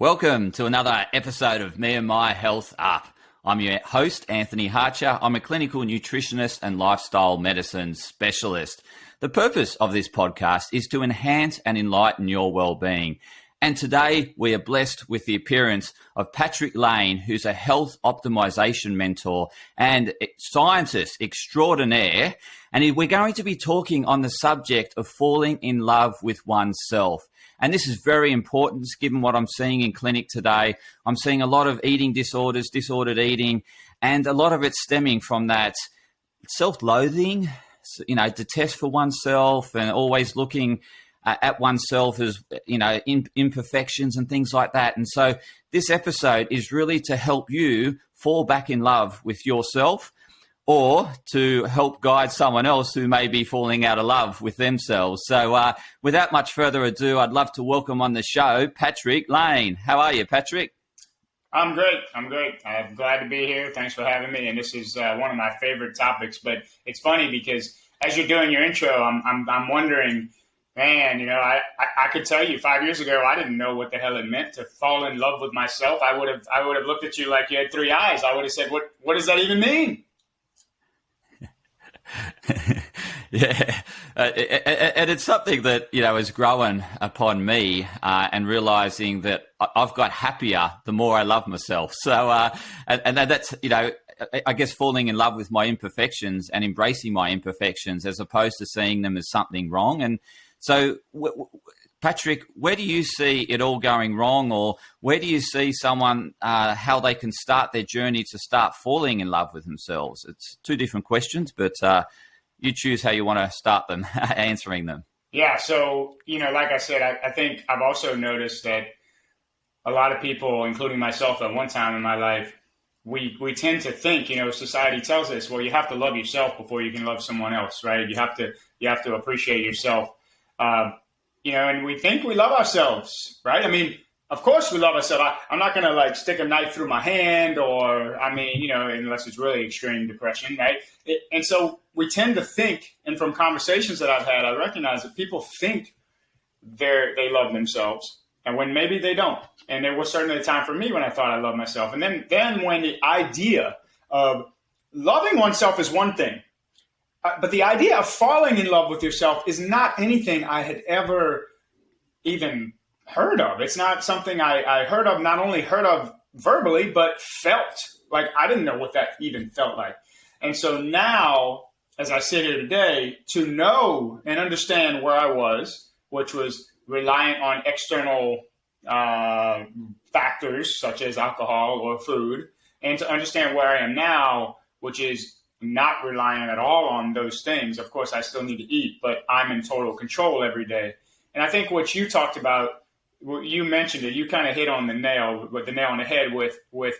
Welcome to another episode of Me and My Health Up. I'm your host, Anthony Hartcher. I'm a clinical nutritionist and lifestyle medicine specialist. The purpose of this podcast is to enhance and enlighten your well-being. And today we are blessed with the appearance of Patrick Laine, who's a health optimization mentor and scientist extraordinaire. And we're going to be talking on the subject of falling in love with oneself. And this is very important given what I'm seeing in clinic today. I'm seeing a lot of eating disorders, disordered eating, and a lot of it stemming from that self-loathing, detest for oneself and always looking at oneself as, imperfections and things like that. And so this episode is really to help you fall back in love with yourself, or to help guide someone else who may be falling out of love with themselves. So without much further ado, I'd love to welcome on the show, Patrick Laine. How are you, Patrick? I'm great. I'm glad to be here. Thanks for having me. And this is one of my favorite topics. But it's funny because as you're doing your intro, I'm wondering, man, I could tell you 5 years ago, I didn't know what the hell it meant to fall in love with myself. I would have looked at you like you had three eyes. I would have said, what does that even mean? Yeah, and it's something that, has grown upon me and realizing that I've got happier the more I love myself. So, and that's, I guess falling in love with my imperfections and embracing my imperfections as opposed to seeing them as something wrong. And so, Patrick, where do you see it all going wrong, or where do you see someone, how they can start their journey to start falling in love with themselves? It's two different questions, but you choose how you want to start them, answering them. Yeah, so, like I said, I think I've also noticed that a lot of people, including myself at one time in my life, we tend to think, society tells us, well, you have to love yourself before you can love someone else, right? You have to appreciate yourself. And we think we love ourselves, right? I mean, of course we love ourselves. I'm not going to stick a knife through my hand unless it's really extreme depression, right? And so we tend to think, and from conversations that I've had, I recognize that people think they love themselves, and when maybe they don't. And there was certainly a time for me when I thought I loved myself. And then when the idea of loving oneself is one thing, but the idea of falling in love with yourself is not anything I had ever even heard of. It's not something I heard of, not only heard of verbally, but felt. Like I didn't know what that even felt like. And so now, as I sit here today, to know and understand where I was, which was reliant on external factors such as alcohol or food, and to understand where I am now, which is not reliant at all on those things. Of course, I still need to eat, but I'm in total control every day. And I think what you talked about, you mentioned it, you kind of hit on the nail on the head with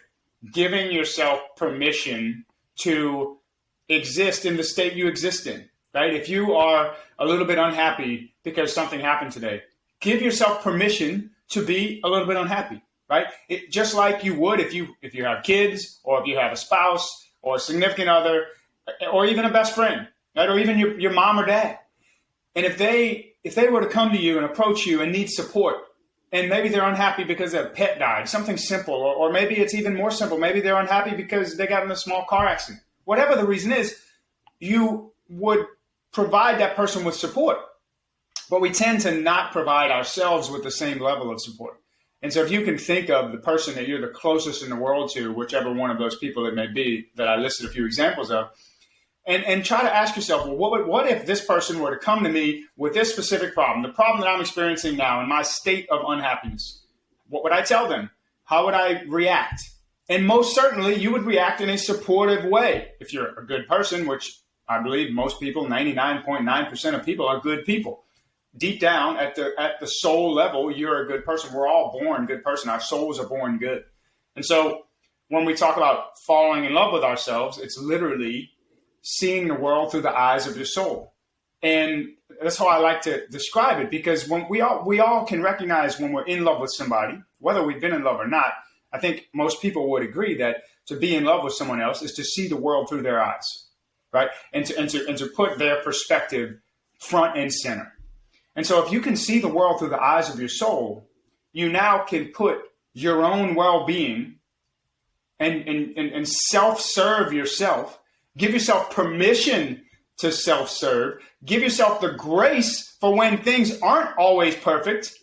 giving yourself permission to exist in the state you exist in, right? If you are a little bit unhappy because something happened today, give yourself permission to be a little bit unhappy, right? Just like you would if you have kids, or if you have a spouse or a significant other, or even a best friend, right? Or even your mom or dad. And if they were to come to you and approach you and need support, and maybe they're unhappy because their pet died, something simple, or maybe it's even more simple. Maybe they're unhappy because they got in a small car accident. Whatever the reason is, you would provide that person with support. But we tend to not provide ourselves with the same level of support. And so if you can think of the person that you're the closest in the world to, whichever one of those people it may be that I listed a few examples of, and try to ask yourself, well, what if this person were to come to me with this specific problem, the problem that I'm experiencing now in my state of unhappiness? What would I tell them? How would I react? And most certainly you would react in a supportive way. If you're a good person, which I believe most people, 99.9% of people are good people. Deep down at the soul level, you're a good person. We're all born good person. Our souls are born good. And so when we talk about falling in love with ourselves, it's literally seeing the world through the eyes of your soul. And that's how I like to describe it, because when we all can recognize when we're in love with somebody, whether we've been in love or not. I think most people would agree that to be in love with someone else is to see the world through their eyes, right? And to put their perspective front and center. And so if you can see the world through the eyes of your soul, you now can put your own well-being and self-serve yourself, give yourself permission to self-serve, give yourself the grace for when things aren't always perfect,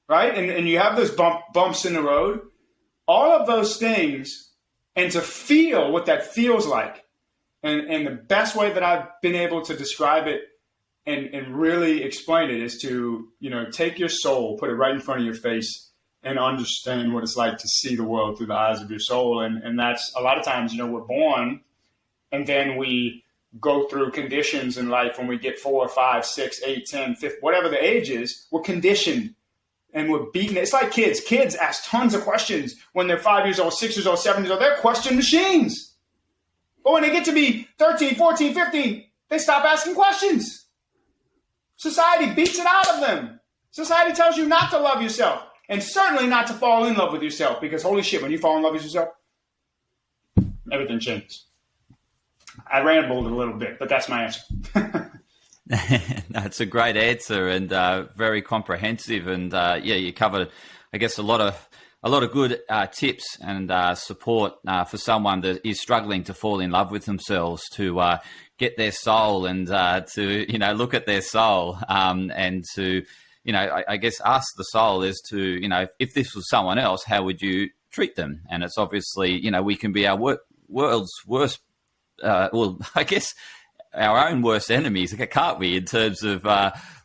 right? And you have those bumps in the road, all of those things, and to feel what that feels like. And the best way that I've been able to describe it and really explain it is to, take your soul, put it right in front of your face, and understand what it's like to see the world through the eyes of your soul. And that's a lot of times, we're born and then we go through conditions in life when we get 4, 5, 6, 8, 10, 15, whatever the age is, we're conditioned and we're beaten. It's like kids. Kids ask tons of questions when they're 5 years old, 6 years old, 7 years old. They're question machines. But when they get to be 13, 14, 15, they stop asking questions. Society beats it out of them. Society tells you not to love yourself and certainly not to fall in love with yourself, because holy shit, when you fall in love with yourself, everything changes. I rambled a little bit, but that's my answer. That's a great answer and very comprehensive. And you covered, I guess, a lot of good tips and support for someone that is struggling to fall in love with themselves, to get their soul and to look at their soul and to I guess ask the soul as to if this was someone else, how would you treat them? And it's obviously we can be our world's worst. I guess our own worst enemies, can't we, in terms of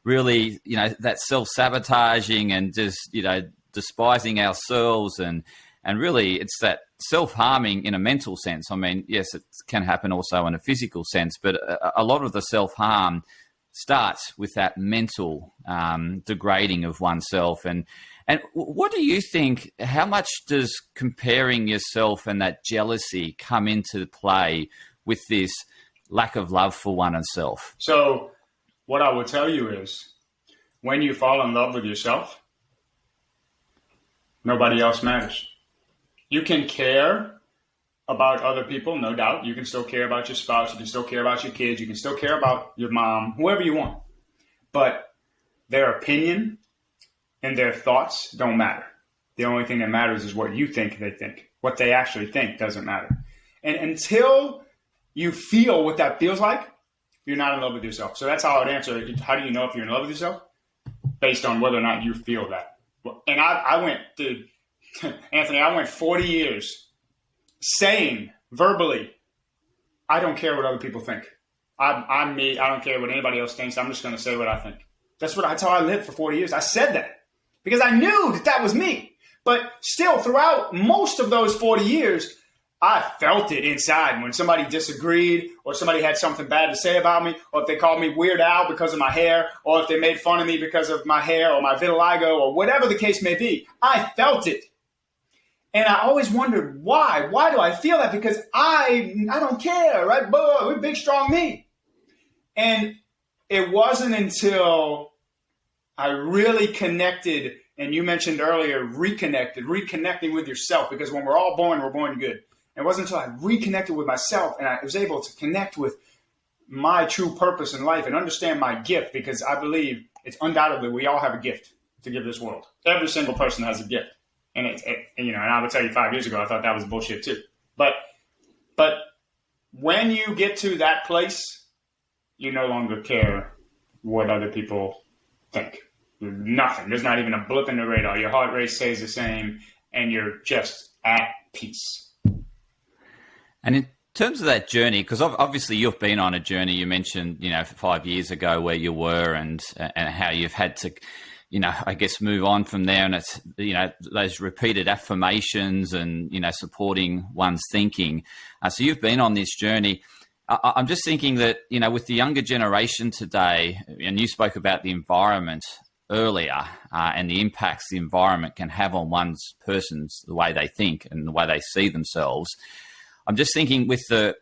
really, that self-sabotaging and just, despising ourselves and really it's that self-harming in a mental sense. I mean, yes, it can happen also in a physical sense, but a lot of the self-harm starts with that mental degrading of oneself. And what do you think, how much does comparing yourself and that jealousy come into play with this lack of love for oneself? So what I would tell you is when you fall in love with yourself, nobody else matters. You can care about other people, no doubt. You can still care about your spouse. You can still care about your kids. You can still care about your mom, whoever you want. But their opinion and their thoughts don't matter. The only thing that matters is what you think they think. What they actually think doesn't matter. And until you feel what that feels like, you're not in love with yourself. So that's how I would answer it. How do you know if you're in love with yourself? Based on whether or not you feel that. And I went, dude, Anthony, I went 40 years saying verbally, I don't care what other people think. I'm me. I don't care what anybody else thinks. I'm just going to say what I think. That's how I lived for 40 years. I said that because I knew that was me. But still, throughout most of those 40 years, I felt it inside when somebody disagreed or somebody had something bad to say about me, or if they called me Weird Al because of my hair, or if they made fun of me because of my hair or my vitiligo or whatever the case may be. I felt it. And I always wondered why. Why do I feel that? Because I don't care, right? We're big, strong me. And it wasn't until I really connected, and you mentioned earlier, reconnecting with yourself, because when we're all born, we're born good. It wasn't until I reconnected with myself and I was able to connect with my true purpose in life and understand my gift, because I believe it's undoubtedly we all have a gift to give this world. Every single person has a gift. And and I would tell you 5 years ago, I thought that was bullshit too. But when you get to that place, you no longer care what other people think. Nothing. There's not even a blip in the radar. Your heart rate stays the same and you're just at peace. And in terms of that journey, because obviously you've been on a journey, you mentioned, 5 years ago where you were and how you've had to, I guess move on from there. And it's, those repeated affirmations and, supporting one's thinking. So you've been on this journey. I'm just thinking that, with the younger generation today, and you spoke about the environment earlier and the impacts the environment can have on the way they think and the way they see themselves. I'm just thinking with the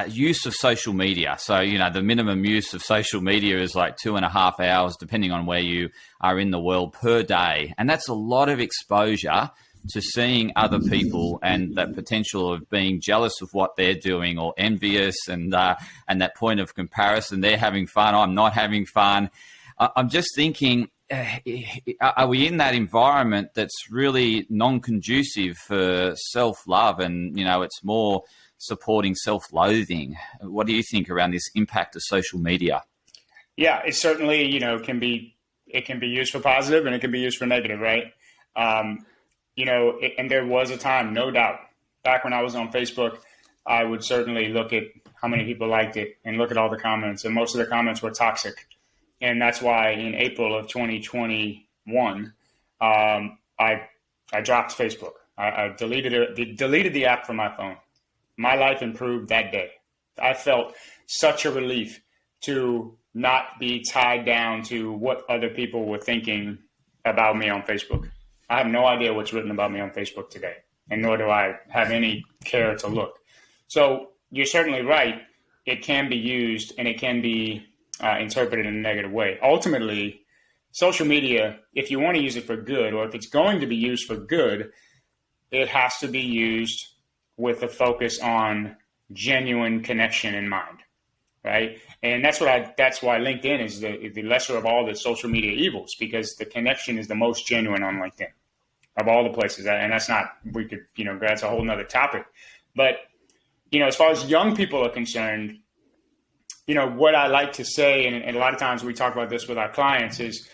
use of social media. So, the minimum use of social media is like 2.5 hours, depending on where you are in the world, per day. And that's a lot of exposure to seeing other people and that potential of being jealous of what they're doing or envious and that point of comparison. They're having fun, I'm not having fun. I'm just thinking, are we in that environment that's really non-conducive for self-love, and it's more supporting self-loathing? What do you think around this impact of social media? Yeah, it certainly can be used for positive and it can be used for negative, right? And there was a time, no doubt, back when I was on Facebook, I would certainly look at how many people liked it and look at all the comments, and most of the comments were toxic. And that's why in April of 2021, I dropped Facebook. I deleted the app from my phone. My life improved that day. I felt such a relief to not be tied down to what other people were thinking about me on Facebook. I have no idea what's written about me on Facebook today, and nor do I have any care to look. So you're certainly right. It can be used and it can be interpreted in a negative way. Ultimately, social media, if you want to use it for good, or if it's going to be used for good, it has to be used with a focus on genuine connection in mind, right? And that's why LinkedIn is the lesser of all the social media evils, because the connection is the most genuine on LinkedIn of all the places. And that's that's a whole nother topic. But, as far as young people are concerned, what I like to say, and a lot of times we talk about this with our clients, is,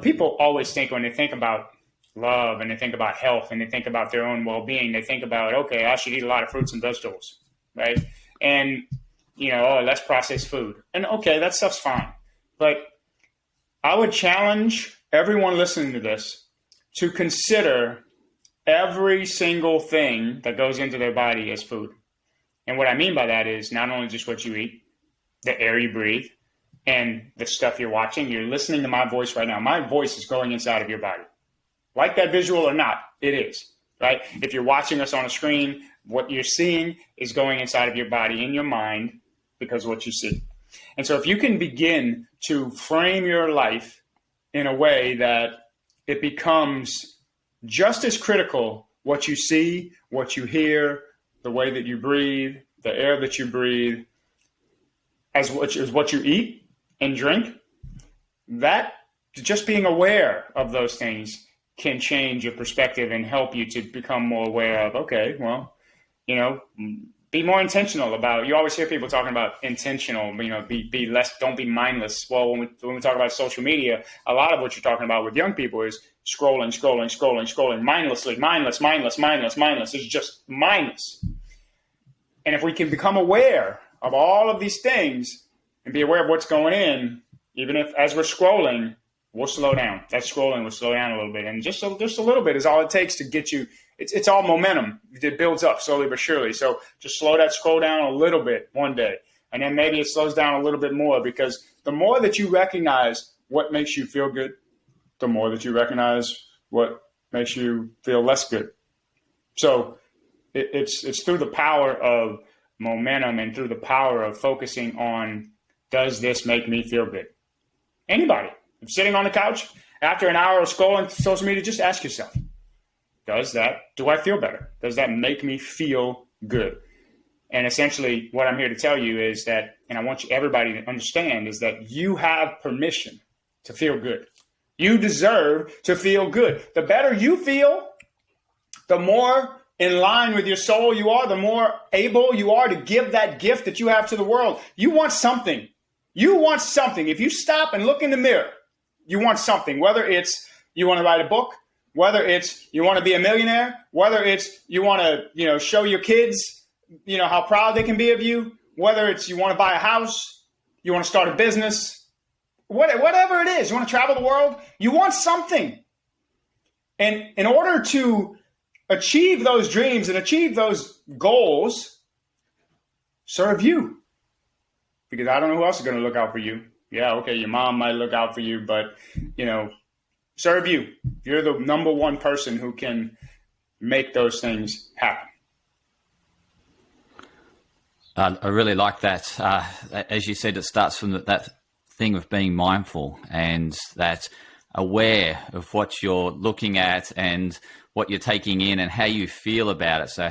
people always think, when they think about love and they think about health and they think about their own well-being, they think about, okay, I should eat a lot of fruits and vegetables, right? And, less processed food. And okay, that stuff's fine. But I would challenge everyone listening to this to consider every single thing that goes into their body as food. And what I mean by that is not only just what you eat, the air you breathe, and the stuff you're watching. You're listening to my voice right now. My voice is going inside of your body. Like that visual or not, it is, right? If you're watching us on a screen, what you're seeing is going inside of your body, in your mind, because of what you see. And so if you can begin to frame your life in a way that it becomes just as critical, what you see, what you hear, the way that you breathe, the air that you breathe, as what you eat and drink, that just being aware of those things can change your perspective and help you to become more aware of, okay, well, be more intentional about, you always hear people talking about intentional, be less, don't be mindless. Well, when we talk about social media, a lot of what you're talking about with young people is scrolling, mindlessly, mindless. It's just mindless. And if we can become aware of all of these things and be aware of what's going in, even if as we're scrolling, we'll slow down. That scrolling will slow down a little bit. And just a little bit is all it takes to get you. It's all momentum. It builds up slowly but surely. So just slow that scroll down a little bit one day. And then maybe it slows down a little bit more, because the more that you recognize what makes you feel good, the more that you recognize what makes you feel less good. So it's through the power of momentum and through the power of focusing on, does this make me feel good? Anybody sitting on the couch after an hour of scrolling social media, just ask yourself, do I feel better? Does that make me feel good? And essentially what I'm here to tell you is that, and I want everybody to understand, is that you have permission to feel good. You deserve to feel good. The better you feel, the more in line with your soul you are, the more able you are to give that gift that you have to the world. You want something. If you stop and look in the mirror, you want something, whether it's you want to write a book, whether it's you want to be a millionaire, whether it's you want to, show your kids, how proud they can be of you, whether it's you want to buy a house, you want to start a business, whatever it is, you want to travel the world, you want something. And in order to achieve those dreams and achieve those goals, serve you. Because I don't know who else is going to look out for you. Yeah, okay, your mom might look out for you, but, serve you. You're the number one person who can make those things happen. I really like that. As you said, it starts from that thing of being mindful and that aware of what you're looking at and what you're taking in and how you feel about it. So,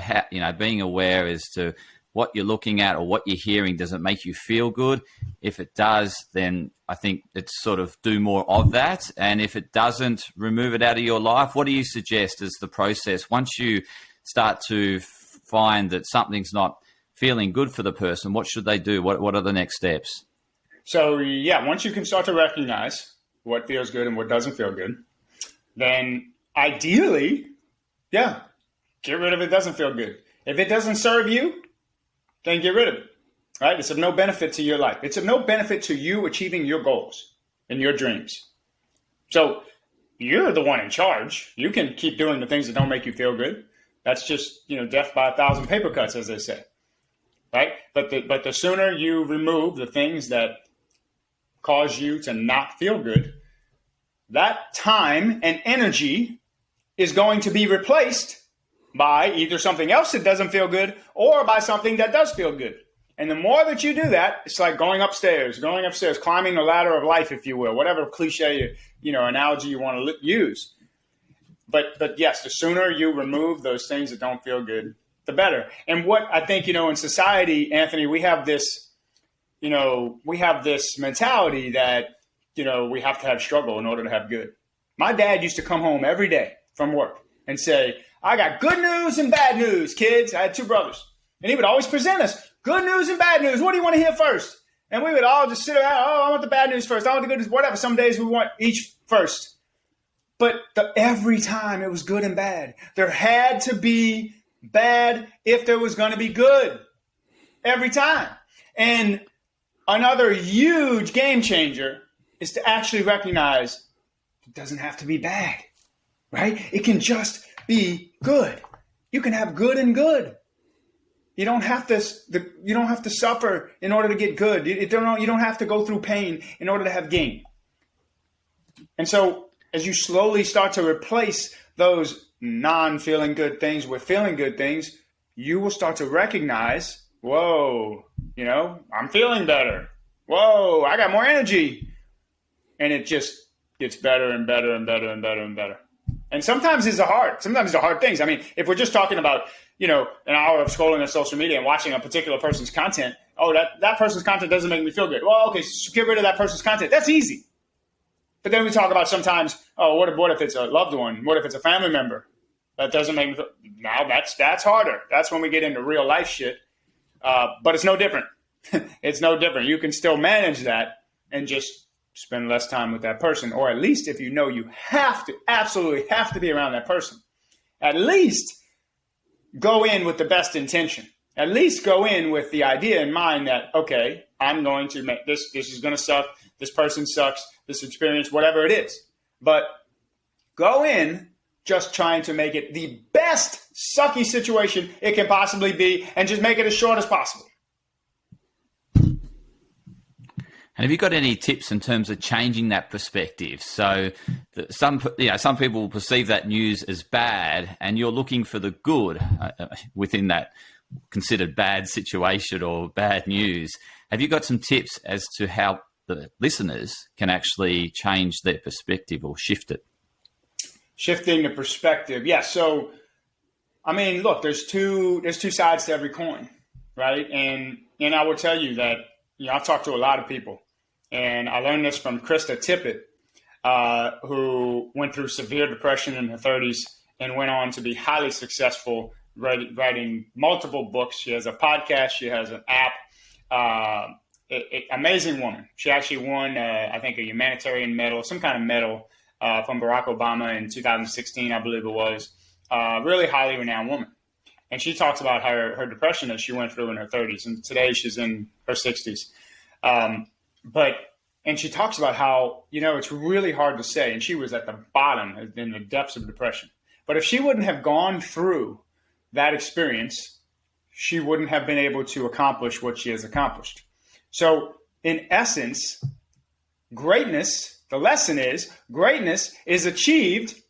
being aware is to what you're looking at or what you're hearing, does it make you feel good? If it does, then I think it's sort of do more of that. And if it doesn't, remove it out of your life. What do you suggest as the process? Once you start to find that something's not feeling good for the person, what should they do? What are the next steps? So, yeah, once you can start to recognize what feels good and what doesn't feel good, then ideally, yeah, get rid of it doesn't feel good. If it doesn't serve you, then get rid of it, right? It's of no benefit to your life. It's of no benefit to you achieving your goals and your dreams. So you're the one in charge. You can keep doing the things that don't make you feel good. That's just, death by 1,000 paper cuts, as they say, right? But the sooner you remove the things that cause you to not feel good, that time and energy is going to be replaced by either something else that doesn't feel good or by something that does feel good. And the more that you do that, it's like going upstairs, climbing the ladder of life, if you will, whatever cliche, analogy you want to use. But yes, the sooner you remove those things that don't feel good, the better. And what I think, in society, Anthony, we have this mentality that, we have to have struggle in order to have good. My dad used to come home every day from work and say, I got good news and bad news, kids. I had 2 brothers. And he would always present us good news and bad news. What do you want to hear first? And we would all just sit around. Oh, I want the bad news first. I want the good news, whatever. Some days we want each first. But every time it was good and bad. There had to be bad if there was going to be good. Every time. And another huge game changer is to actually recognize it doesn't have to be bad, right? It can just be good. You can have good and good. You don't have to suffer in order to get good. You don't have to go through pain in order to have gain. And so as you slowly start to replace those non-feeling good things with feeling good things, you will start to recognize, whoa, I'm feeling better. Whoa, I got more energy. And it just gets better and better and better and better and better. And sometimes these are hard things. I mean, if we're just talking about, an hour of scrolling on social media and watching a particular person's content, that person's content doesn't make me feel good. Well, okay, so get rid of that person's content. That's easy. But then we talk about sometimes, what if it's a loved one? What if it's a family member? That doesn't make me feel. Now that's harder. That's when we get into real life shit. But it's no different. It's no different. You can still manage that and just spend less time with that person. Or at least if you absolutely have to be around that person, at least go in with the best intention. At least go in with the idea in mind that, okay, I'm going to make this is going to suck. This person sucks. This experience, whatever it is. But go in just trying to make it the best sucky situation it can possibly be and just make it as short as possible. And have you got any tips in terms of changing that perspective? So some people will perceive that news as bad, and you're looking for the good within that considered bad situation or bad news. Have you got some tips as to how the listeners can actually change their perspective or shift it? Shifting the perspective. Yeah. So, I mean, look, there's two sides to every coin, right? And I will tell you that, I've talked to a lot of people, and I learned this from Krista Tippett, who went through severe depression in her 30s and went on to be highly successful, writing multiple books. She has a podcast. She has an app. Amazing woman. She actually won, I think, a humanitarian medal, some kind of medal from Barack Obama in 2016, I believe it was. Really highly renowned woman. And she talks about her depression that she went through in her 30s. And today she's in her 60s. And she talks about how, it's really hard to say. And she was at the bottom, in the depths of depression. But if she wouldn't have gone through that experience, she wouldn't have been able to accomplish what she has accomplished. So in essence, the lesson is greatness is achieved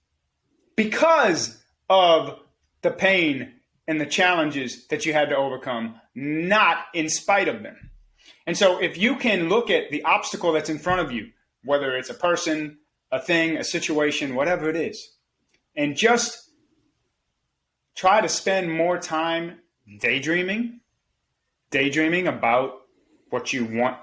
because of the pain and the challenges that you had to overcome, not in spite of them. And so if you can look at the obstacle that's in front of you, whether it's a person, a thing, a situation, whatever it is, and just try to spend more time daydreaming daydreaming about what you want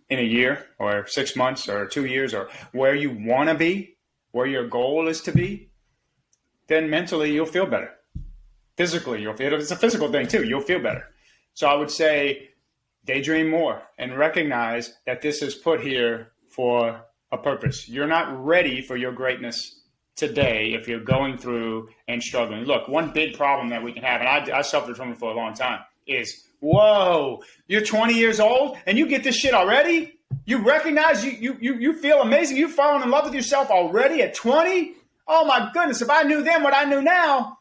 in a year or 6 months or 2 years, or where you want to be, where your goal is to be, then mentally you'll feel better. Physically, you'll feel, it's a physical thing too, you'll feel better. So I would say daydream more and recognize that this is put here for a purpose. You're not ready for your greatness today if you're going through and struggling. Look, one big problem that we can have, and I suffered from it for a long time, is, whoa, you're 20 years old and you get this shit already? You recognize you feel amazing. You've fallen in love with yourself already at 20? Oh my goodness, if I knew then what I knew now,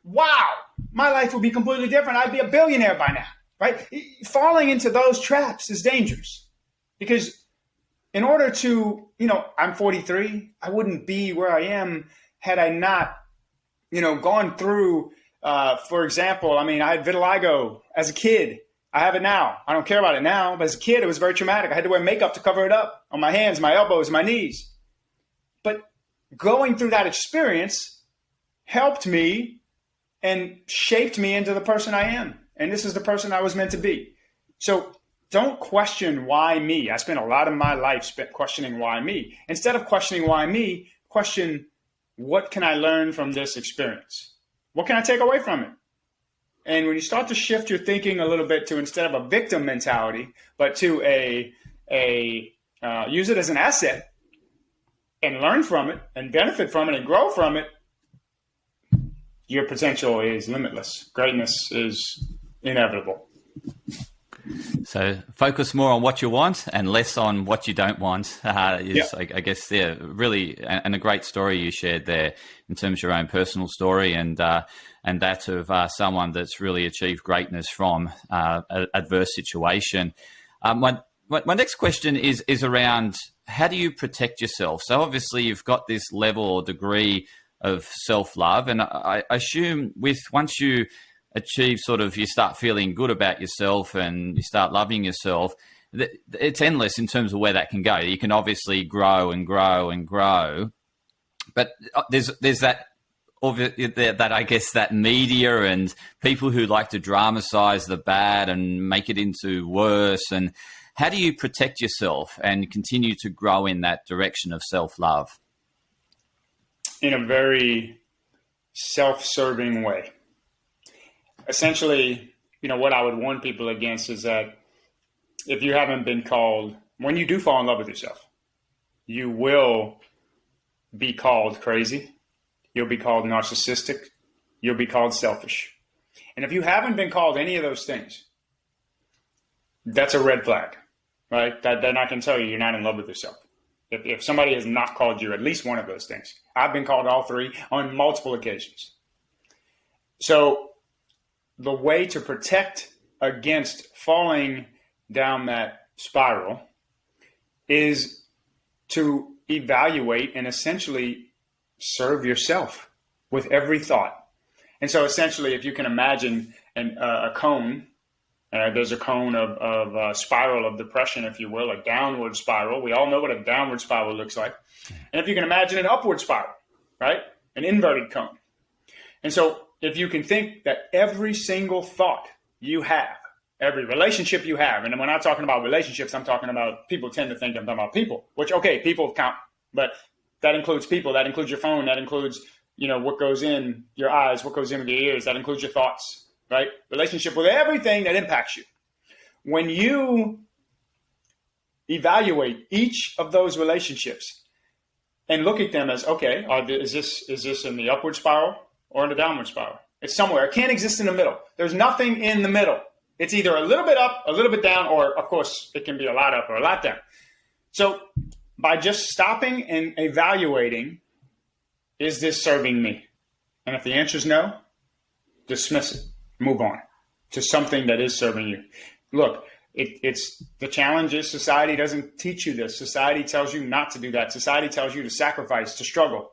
wow, my life would be completely different. I'd be a billionaire by now, right? Falling into those traps is dangerous because in order to, I'm 43, I wouldn't be where I am had I not, gone through, for example, I had vitiligo as a kid. I have it now. I don't care about it now, but as a kid, it was very traumatic. I had to wear makeup to cover it up on my hands, my elbows, my knees. But going through that experience helped me and shaped me into the person I am. And this is the person I was meant to be. So don't question why me. I spent a lot of my life spent questioning why me. Instead of questioning why me, question what can I learn from this experience? What can I take away from it? And when you start to shift your thinking a little bit to instead of a victim mentality, but to use it as an asset and learn from it and benefit from it and grow from it, your potential is limitless. Greatness is inevitable. So focus more on what you want and less on what you don't want. I guess, really, and a great story you shared there in terms of your own personal story and that of someone that's really achieved greatness from an adverse situation. My next question is around how do you protect yourself? So obviously you've got this level or degree of self-love, and I assume once you achieve you start feeling good about yourself and you start loving yourself, it's endless in terms of where that can go. You can obviously grow and grow and grow, but there's that I guess that media and people who like to dramatize the bad and make it into worse. And how do you protect yourself and continue to grow in that direction of self-love? In a very self-serving way. Essentially, what I would warn people against is that if you haven't been called, when you do fall in love with yourself, you will be called crazy. You'll be called narcissistic. You'll be called selfish. And if you haven't been called any of those things, that's a red flag, right? Then I can tell you're not in love with yourself. If somebody has not called you at least one of those things. I've been called all three on multiple occasions. So the way to protect against falling down that spiral is to evaluate and essentially serve yourself with every thought. And so essentially, if you can imagine a cone, there's a cone of spiral of depression, if you will, a downward spiral. We all know what a downward spiral looks like. And if you can imagine an upward spiral, right? An inverted cone. And so if you can think that every single thought you have, every relationship you have, and when I'm talking about relationships, I'm talking about, people tend to think I'm talking about people, which, okay, people count, but that includes people, that includes your phone, that includes, what goes in your eyes, what goes in with your ears, that includes your thoughts, right? Relationship with everything that impacts you. When you evaluate each of those relationships and look at them as, okay, is this in the upward spiral or in the downward spiral? It's somewhere. It can't exist in the middle. There's nothing in the middle. It's either a little bit up, a little bit down, or, of course, it can be a lot up or a lot down. So by just stopping and evaluating, is this serving me? And if the answer is no, dismiss it. Move on to something that is serving you. Look, it's the challenge is society doesn't teach you this. Society tells you not to do that. Society tells you to sacrifice, to struggle.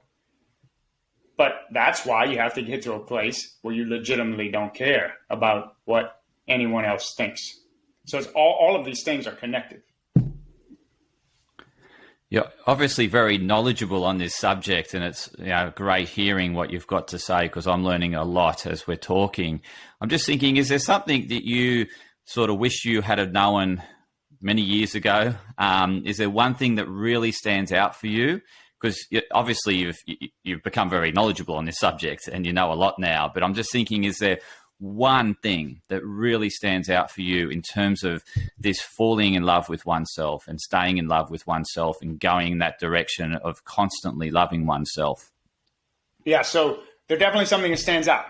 But that's why you have to get to a place where you legitimately don't care about what anyone else thinks. So it's all of these things are connected. You're obviously very knowledgeable on this subject, and it's great hearing what you've got to say because I'm learning a lot as we're talking. I'm just thinking, is there something that you sort of wish you had have known many years ago? Is there one thing that really stands out for you? Because obviously you've become very knowledgeable on this subject and you know a lot now, but I'm just thinking, is there one thing that really stands out for you in terms of this falling in love with oneself and staying in love with oneself and going in that direction of constantly loving oneself? Yeah, so there's definitely something that stands out.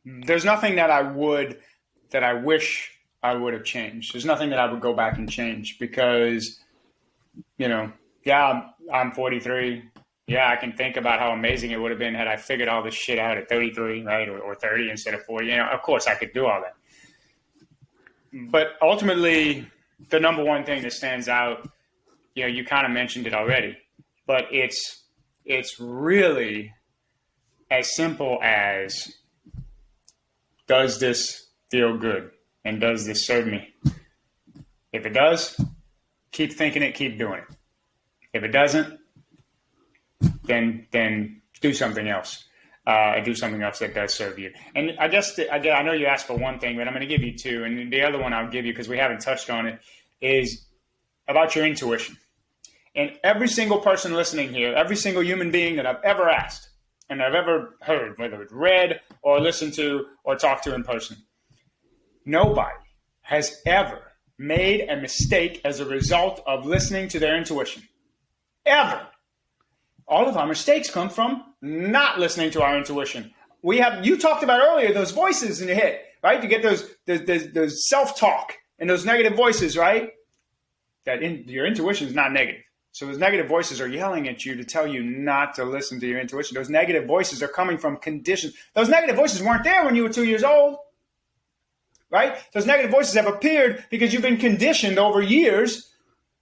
There's nothing that I wish I would have changed. There's nothing that I would go back and change because, I'm 43. Yeah, I can think about how amazing it would have been had I figured all this shit out at 33, right? Or 30 instead of 40. Of course I could do all that. But ultimately, the number one thing that stands out, you kind of mentioned it already, but it's really as simple as, does this feel good? And does this serve me? If it does, keep thinking it, keep doing it. If it doesn't, then do something else. Do something else that does serve you. And I know you asked for one thing, but I'm going to give you two. And the other one I'll give you, because we haven't touched on it, is about your intuition. And every single person listening here, every single human being that I've ever asked and I've ever heard, whether it's read or listened to or talked to in person, nobody has ever made a mistake as a result of listening to their intuition. Ever. All of our mistakes come from not listening to our intuition. You talked about earlier those voices in your head, right? You get those self-talk and those negative voices, right? Your intuition is not negative. So those negative voices are yelling at you to tell you not to listen to your intuition. Those negative voices are coming from conditions. Those negative voices weren't there when you were 2 years old, right? Those negative voices have appeared because you've been conditioned over years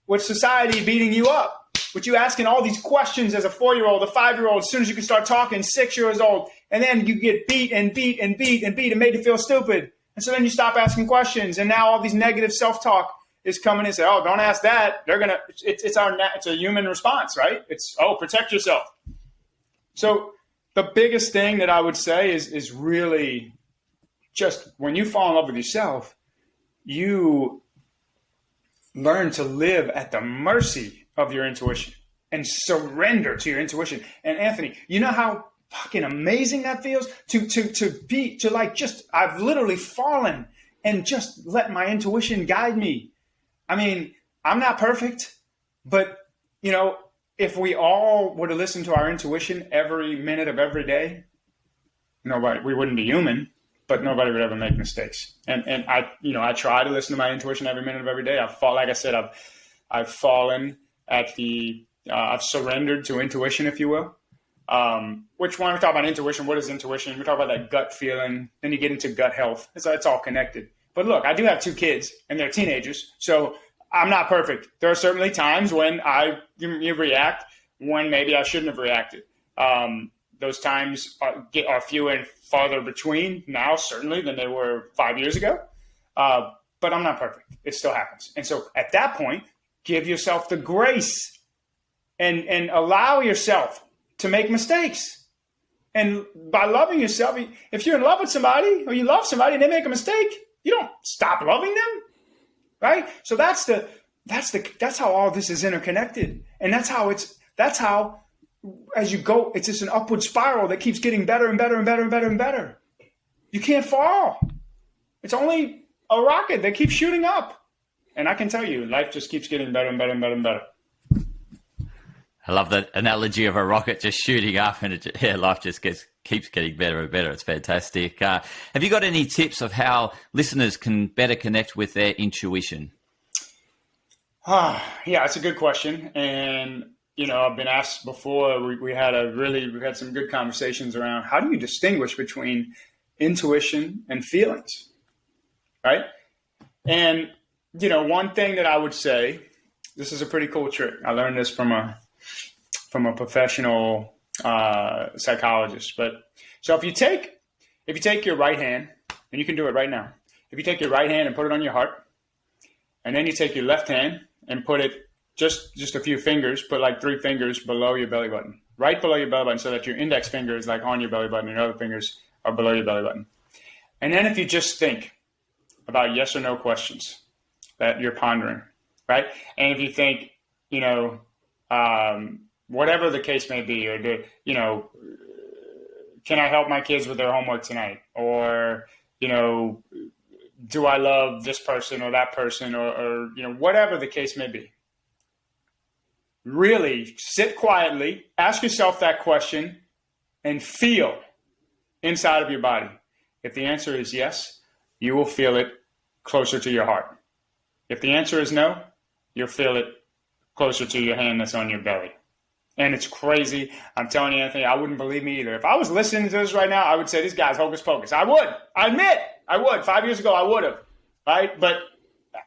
with society beating you up. With you asking all these questions as a 4-year-old, a 5-year-old, as soon as you can start talking, 6 years old, and then you get beat and beat and beat and beat and made to feel stupid. And so then you stop asking questions, and now all these negative self-talk is coming and say, "Oh, don't ask that." It's a human response, right? It's, protect yourself. So the biggest thing that I would say is really just when you fall in love with yourself, you learn to live at the mercy of your intuition and surrender to your intuition. And Anthony, you know how fucking amazing that feels I've literally fallen and just let my intuition guide me. I mean, I'm not perfect, but if we all were to listen to our intuition every minute of every day, we wouldn't be human, but nobody would ever make mistakes. And I try to listen to my intuition every minute of every day. I've fallen I've surrendered to intuition, if you will. Which when we talk about intuition, what is intuition? We talk about that gut feeling. Then you get into gut health. It's all connected. But look, I do have 2 kids and they're teenagers. So I'm not perfect. There are certainly times when you react when maybe I shouldn't have reacted. Those times are few and farther between now, certainly, than they were 5 years ago. But I'm not perfect. It still happens. And so at that point, give yourself the grace and allow yourself to make mistakes. And by loving yourself, if you're in love with somebody or you love somebody and they make a mistake, you don't stop loving them, right? So that's how all this is interconnected. And that's how as you go, it's just an upward spiral that keeps getting better and better and better and better and better. You can't fall. It's only a rocket that keeps shooting up. And I can tell you, life just keeps getting better and better and better and better. I love that analogy of a rocket just shooting up, and life just keeps getting better and better. It's fantastic. Have you got any tips of how listeners can better connect with their intuition? Yeah, it's a good question. And, I've been asked before, we've had some good conversations around how do you distinguish between intuition and feelings, right? And, one thing that I would say, this is a pretty cool trick. I learned this from a professional psychologist. But so if you take your right hand, and you can do it right now, if you take your right hand and put it on your heart, and then you take your left hand and put it just a few fingers, put like 3 fingers below your belly button, right below your belly button, so that your index finger is like on your belly button and your other fingers are below your belly button. And then if you just think, about yes or no questions that you're pondering, right? And if you think, whatever the case may be, or can I help my kids with their homework tonight? Or, do I love this person or that person, or whatever the case may be. Really sit quietly, ask yourself that question, and feel inside of your body. If the answer is yes, you will feel it closer to your heart. If the answer is no, you'll feel it closer to your hand that's on your belly. And it's crazy. I'm telling you, Anthony, I wouldn't believe me either. If I was listening to this right now, I would say, this guy's hocus pocus. I would. I admit, I would. 5 years ago, I would have. Right? But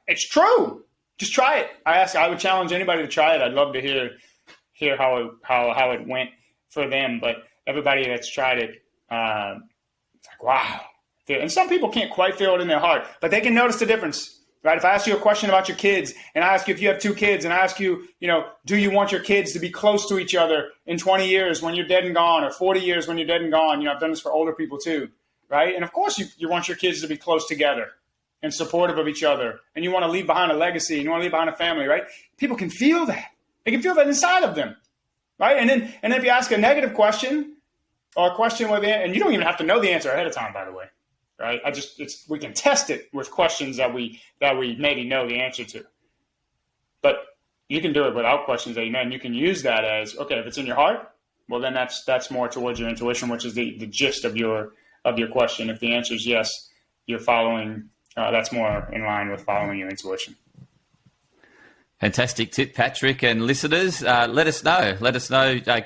it's true. Just try it. I would challenge anybody to try it. I'd love to hear how it went for them. But everybody that's tried it, it's like, wow. And some people can't quite feel it in their heart, but they can notice the difference, right? If I ask you a question about your kids, and I ask you if you have 2 kids, and I ask you, do you want your kids to be close to each other in 20 years when you're dead and gone, or 40 years when you're dead and gone? I've done this for older people too, right? And of course you want your kids to be close together and supportive of each other, and you want to leave behind a legacy, and you want to leave behind a family, right? People can feel that. They can feel that inside of them, right? And then if you ask a negative question, or a question and you don't even have to know the answer ahead of time, by the way, right? We can test it with questions that we maybe know the answer to, but you can do it without questions that you know, and you can use that as, okay, if it's in your heart, well, then that's more towards your intuition, which is the gist of your question. If the answer is yes, you're following. That's more in line with following your intuition. Fantastic tip, Patrick. And listeners, let us know.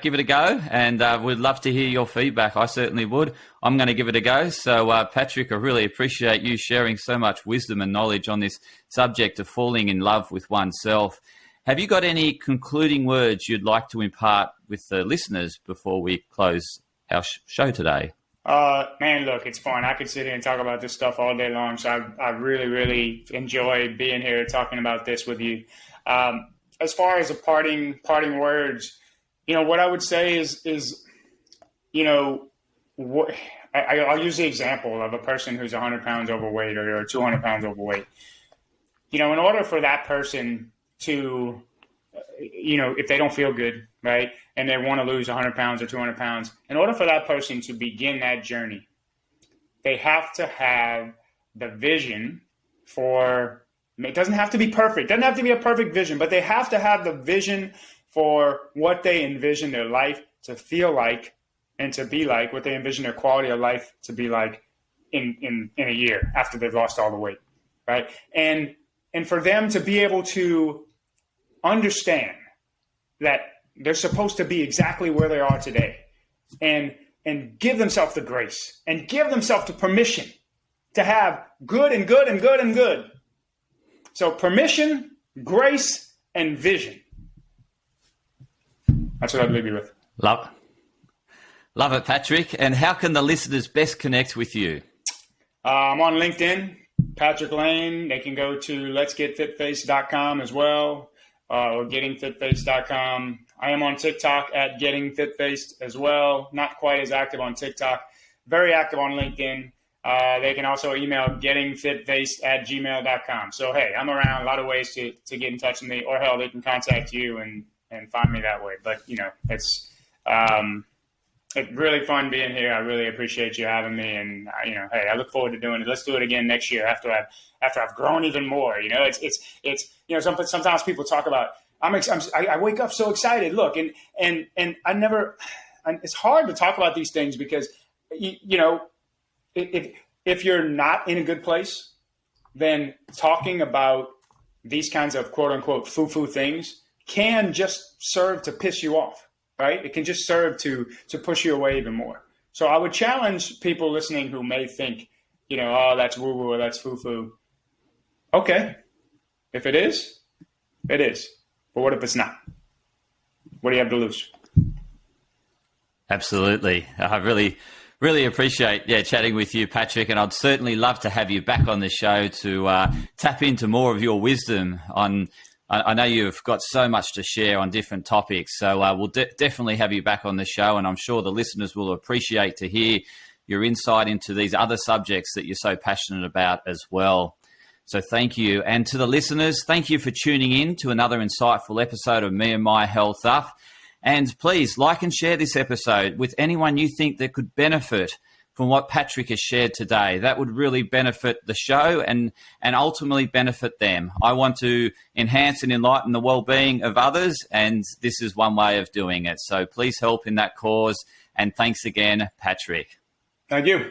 Give it a go, and we'd love to hear your feedback. I certainly would. I'm going to give it a go. So, Patrick, I really appreciate you sharing so much wisdom and knowledge on this subject of falling in love with oneself. Have you got any concluding words you'd like to impart with the listeners before we close our show today? Man, look, it's fun. I could sit here and talk about this stuff all day long. So I really, really enjoy being here talking about this with you. As far as the parting words, what I would say is I'll use the example of a person who's 100 pounds overweight or 200 pounds overweight. In order for that person to, if they don't feel good, right, and they want to lose 100 pounds or 200 pounds, in order for that person to begin that journey, they have to have the vision for, it doesn't have to be perfect, doesn't have to be a perfect vision, but they have to have the vision for what they envision their life to feel like and to be like, what they envision their quality of life to be like in a year after they've lost all the weight, right? And for them to be able to understand that they're supposed to be exactly where they are today, and give themselves the grace and give themselves the permission to have good and good and good and good. So permission, grace, and vision. That's what I'd leave you with. Love it, Patrick. And how can the listeners best connect with you? I'm on LinkedIn, Patrick Laine. They can go to letsgetfitface.com as well, or gettingfitface.com. I am on TikTok at gettingfitfaced as well. Not quite as active on TikTok. Very active on LinkedIn. They can also email gettingfitfaced@gmail.com. So, hey, I'm around, a lot of ways to get in touch with me, or hell, they can contact you and find me that way. But, it's really fun being here. I really appreciate you having me. And, hey, I look forward to doing it. Let's do it again next year after I've grown even more. It's sometimes people talk about, I wake up so excited. Look, and it's hard to talk about these things because, if you're not in a good place, then talking about these kinds of quote unquote foo-foo things can just serve to piss you off, right? It can just serve to push you away even more. So I would challenge people listening who may think, oh, that's woo-woo or that's foo-foo. Okay. If it is, it is. But what if it's not? What do you have to lose? Absolutely. I really appreciate chatting with you, Patrick, and I'd certainly love to have you back on the show to tap into more of your wisdom on. I know you've got so much to share on different topics, so we'll definitely have you back on the show, and I'm sure the listeners will appreciate to hear your insight into these other subjects that you're so passionate about as well. So thank you. And to the listeners, thank you for tuning in to another insightful episode of Me and My Health Up. And please like and share this episode with anyone you think that could benefit from what Patrick has shared today. That would really benefit the show and ultimately benefit them. I want to enhance and enlighten the well-being of others, and this is one way of doing it. So please help in that cause. And thanks again, Patrick. Thank you.